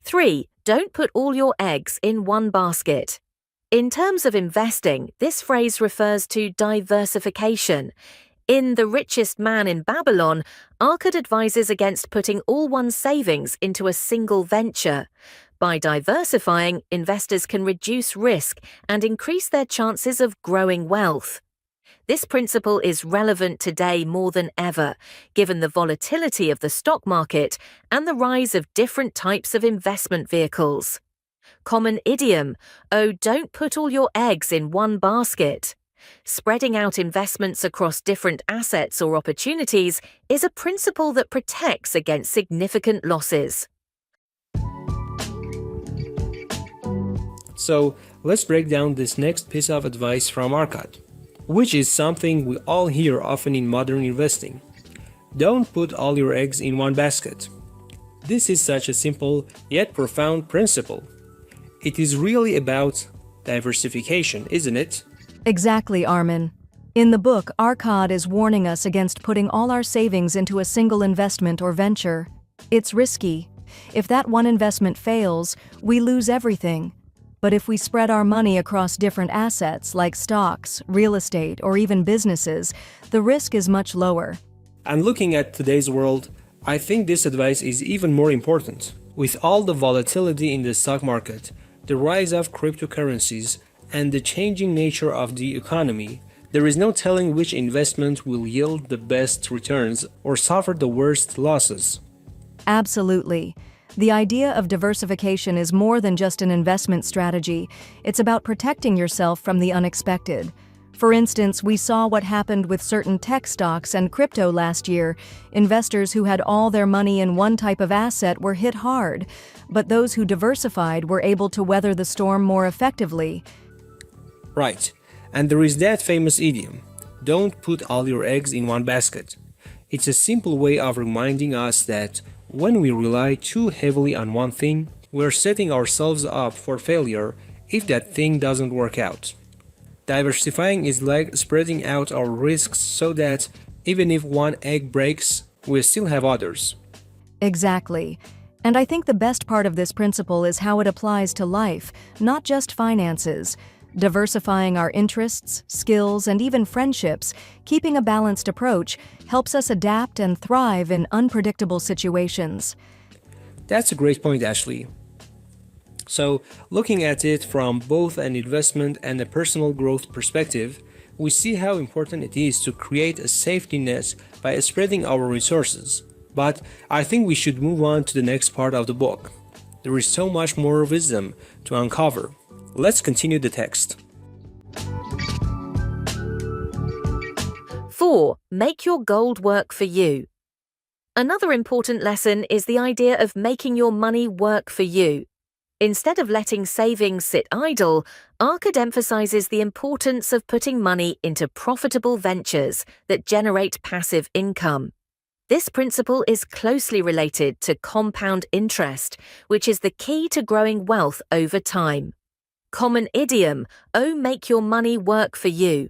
3. Don't put all your eggs in one basket. In terms of investing, this phrase refers to diversification. In The Richest Man in Babylon, Arkad advises against putting all one's savings into a single venture. By diversifying, investors can reduce risk and increase their chances of growing wealth. This principle is relevant today more than ever, given the volatility of the stock market and the rise of different types of investment vehicles. Common idiom, "Oh, don't put all your eggs in one basket." Spreading out investments across different assets or opportunities is a principle that protects against significant losses. So, let's break down this next piece of advice from Arkad, which is something we all hear often in modern investing. Don't put all your eggs in one basket. This is such a simple yet profound principle. It is really about diversification, isn't it? Exactly, Armin. In the book, Arkad is warning us against putting all our savings into a single investment or venture. It's risky. If that one investment fails, we lose everything. But if we spread our money across different assets like stocks, real estate, or even businesses, the risk is much lower. And looking at today's world, I think this advice is even more important. With all the volatility in the stock market, the rise of cryptocurrencies, and the changing nature of the economy, there is no telling which investment will yield the best returns or suffer the worst losses. Absolutely. The idea of diversification is more than just an investment strategy. It's about protecting yourself from the unexpected. For instance, we saw what happened with certain tech stocks and crypto last year. Investors who had all their money in one type of asset were hit hard, but those who diversified were able to weather the storm more effectively. Right, and there is that famous idiom, "Don't put all your eggs in one basket." It's a simple way of reminding us that when we rely too heavily on one thing, we're setting ourselves up for failure if that thing doesn't work out. Diversifying is like spreading out our risks so that even if one egg breaks, we still have others. Exactly. And I think the best part of this principle is how it applies to life, not just finances. Diversifying our interests, skills, and even friendships, keeping a balanced approach, helps us adapt and thrive in unpredictable situations. That's a great point, Ashley. So, looking at it from both an investment and a personal growth perspective, we see how important it is to create a safety net by spreading our resources. But I think we should move on to the next part of the book. There is so much more wisdom to uncover. Let's continue the text. 4. Make your gold work for you. Another important lesson is the idea of making your money work for you. Instead of letting savings sit idle, Arkad emphasizes the importance of putting money into profitable ventures that generate passive income. This principle is closely related to compound interest, which is the key to growing wealth over time. Common idiom, "Oh, make your money work for you."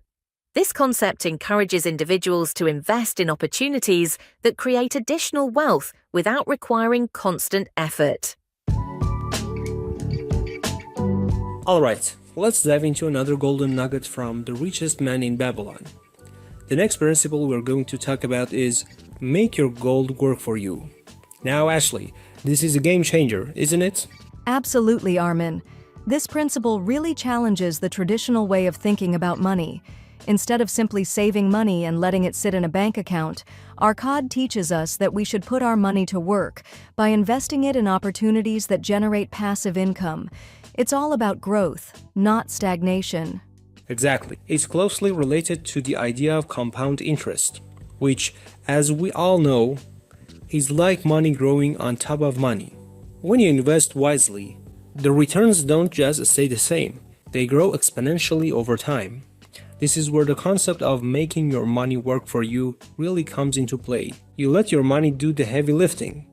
This concept encourages individuals to invest in opportunities that create additional wealth without requiring constant effort. Alright, let's dive into another golden nugget from The Richest Man in Babylon. The next principle we're going to talk about is make your gold work for you. Now, Ashley, this is a game changer, isn't it? Absolutely, Armin. This principle really challenges the traditional way of thinking about money. Instead of simply saving money and letting it sit in a bank account, Arkad teaches us that we should put our money to work by investing it in opportunities that generate passive income. It's all about growth, not stagnation. Exactly. It's closely related to the idea of compound interest, which, as we all know, is like money growing on top of money. When you invest wisely, the returns don't just stay the same, they grow exponentially over time. This is where the concept of making your money work for you really comes into play. You let your money do the heavy lifting.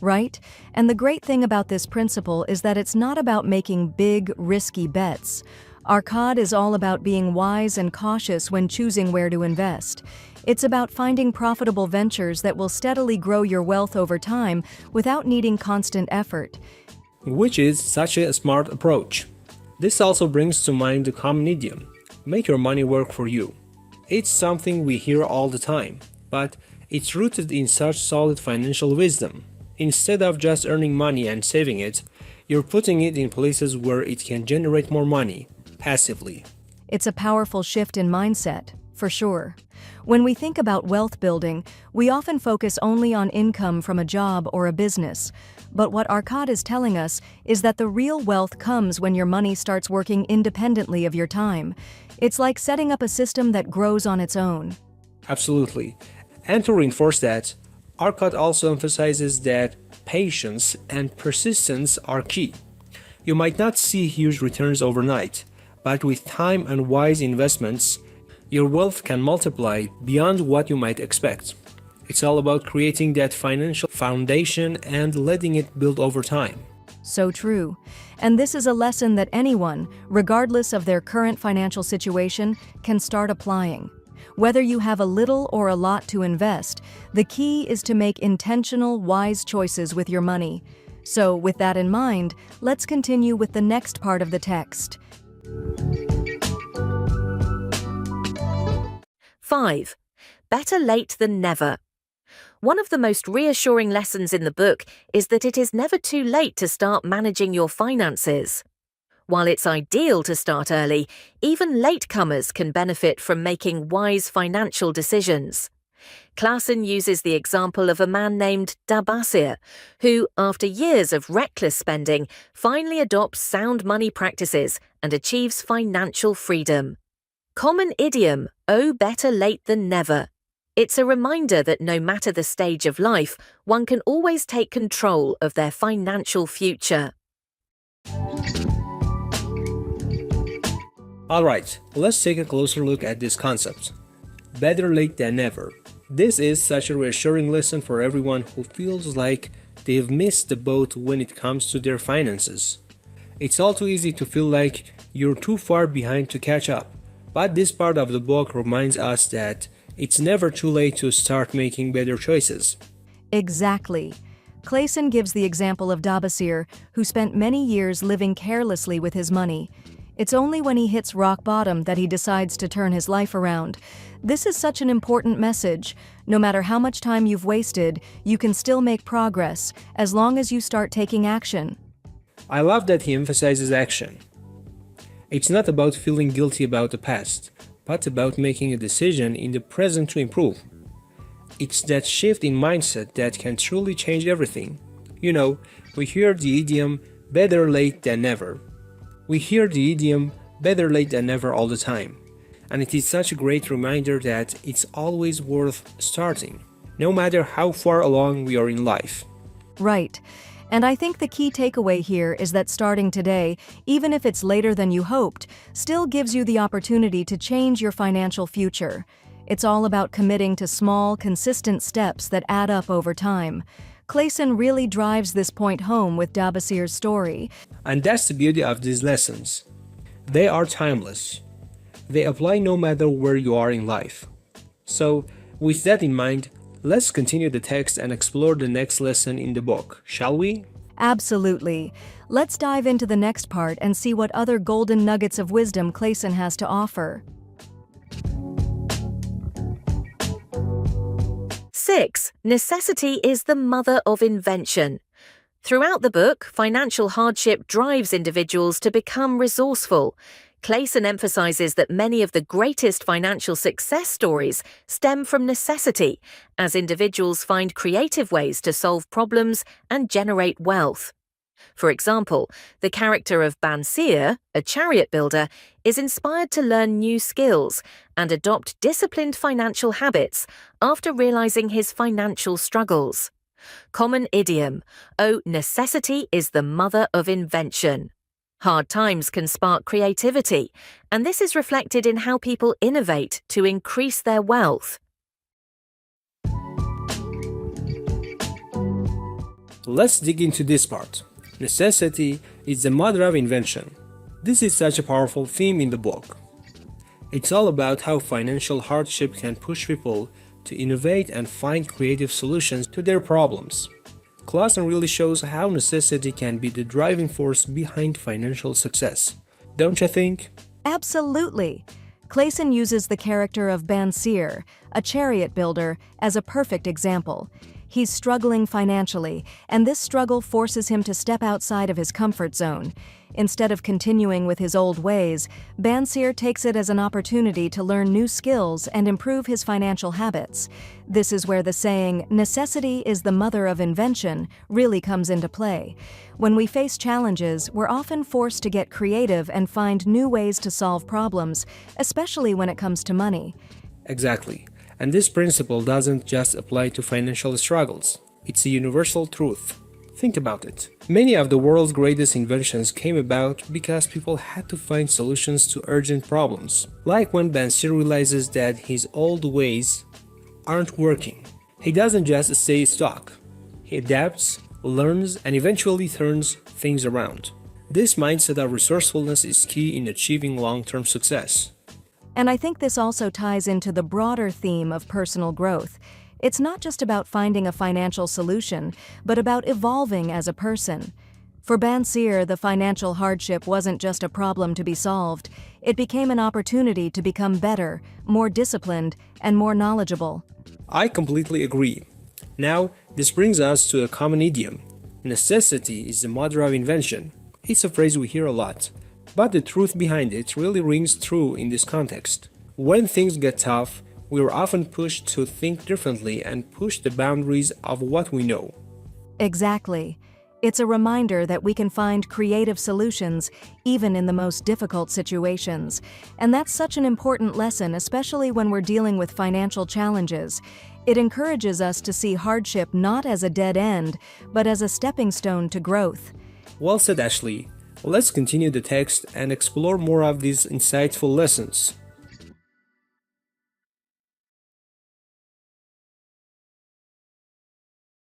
Right? And the great thing about this principle is that it's not about making big, risky bets. Arkad is all about being wise and cautious when choosing where to invest. It's about finding profitable ventures that will steadily grow your wealth over time without needing constant effort. which is such a smart approach. This also brings to mind the common idiom, make your money work for you. It's something we hear all the time, but it's rooted in such solid financial wisdom. Instead of just earning money and saving it, you're putting it in places where it can generate more money, passively. It's a powerful shift in mindset, for sure. When we think about wealth building, we often focus only on income from a job or a business. But what Arcad is telling us is that the real wealth comes when your money starts working independently of your time. It's like setting up a system that grows on its own. Absolutely. And to reinforce that, Arcad also emphasizes that patience and persistence are key. You might not see huge returns overnight, but with time and wise investments, your wealth can multiply beyond what you might expect. It's all about creating that financial foundation and letting it build over time. So true. And this is a lesson that anyone, regardless of their current financial situation, can start applying. Whether you have a little or a lot to invest, the key is to make intentional, wise choices with your money. So, with that in mind, let's continue with the next part of the text. 5. Better late than never. One of the most reassuring lessons in the book is that it is never too late to start managing your finances. While it's ideal to start early, even latecomers can benefit from making wise financial decisions. Claassen uses the example of a man named Dabasir, who, after years of reckless spending, finally adopts sound money practices and achieves financial freedom. Common idiom, "Oh, better late than never." It's a reminder that no matter the stage of life, one can always take control of their financial future. Alright, let's take a closer look at this concept. Better late than never. This is such a reassuring lesson for everyone who feels like they've missed the boat when it comes to their finances. It's all too easy to feel like you're too far behind to catch up, but this part of the book reminds us that it's never too late to start making better choices. Exactly. Claassen gives the example of Dabasir, who spent many years living carelessly with his money. It's only when he hits rock bottom that he decides to turn his life around. This is such an important message. No matter how much time you've wasted, you can still make progress, as long as you start taking action. I love that he emphasizes action. It's not about feeling guilty about the past, but about making a decision in the present to improve. It's that shift in mindset that can truly change everything. You know, we hear the idiom, better late than never. All the time. And it is such a great reminder that it's always worth starting, no matter how far along we are in life. Right. And I think the key takeaway here is that starting today, even if it's later than you hoped, still gives you the opportunity to change your financial future. It's all about committing to small, consistent steps that add up over time. Claassen really drives this point home with Dabasir's story. And that's the beauty of these lessons. They are timeless. They apply no matter where you are in life. So, with that in mind, let's continue the text and explore the next lesson in the book, shall we? Absolutely. Let's dive into the next part and see what other golden nuggets of wisdom Claassen has to offer. 6. Necessity is the mother of invention. Throughout the book, financial hardship drives individuals to become resourceful. Claassen emphasizes that many of the greatest financial success stories stem from necessity, as individuals find creative ways to solve problems and generate wealth. For example, the character of Bansir, a chariot builder, is inspired to learn new skills and adopt disciplined financial habits after realizing his financial struggles. Common idiom, "Oh, necessity is the mother of invention." Hard times can spark creativity, and this is reflected in how people innovate to increase their wealth. Let's dig into this part. Necessity is the mother of invention. This is such a powerful theme in the book. It's all about how financial hardship can push people to innovate and find creative solutions to their problems. Clausen really shows how necessity can be the driving force behind financial success. Don't you think? Absolutely. Clausen uses the character of Bansier, a chariot builder, as a perfect example. He's struggling financially, and this struggle forces him to step outside of his comfort zone. Instead of continuing with his old ways, Bansier takes it as an opportunity to learn new skills and improve his financial habits. This is where the saying, "necessity is the mother of invention," really comes into play. When we face challenges, we're often forced to get creative and find new ways to solve problems, especially when it comes to money. Exactly. And this principle doesn't just apply to financial struggles. It's a universal truth. Think about it. Many of the world's greatest inventions came about because people had to find solutions to urgent problems. Like when Bansier realizes that his old ways aren't working. He doesn't just stay stuck. He adapts, learns, and eventually turns things around. This mindset of resourcefulness is key in achieving long-term success. And I think this also ties into the broader theme of personal growth. It's not just about finding a financial solution, but about evolving as a person. For Bansier, the financial hardship wasn't just a problem to be solved. It became an opportunity to become better, more disciplined, and more knowledgeable. I completely agree. Now, this brings us to a common idiom. Necessity is the mother of invention. It's a phrase we hear a lot, but the truth behind it really rings true in this context. When things get tough, we are often pushed to think differently and push the boundaries of what we know. Exactly. It's a reminder that we can find creative solutions even in the most difficult situations. And that's such an important lesson, especially when we're dealing with financial challenges. It encourages us to see hardship not as a dead end, but as a stepping stone to growth. Well said, Ashley. Let's continue the text and explore more of these insightful lessons.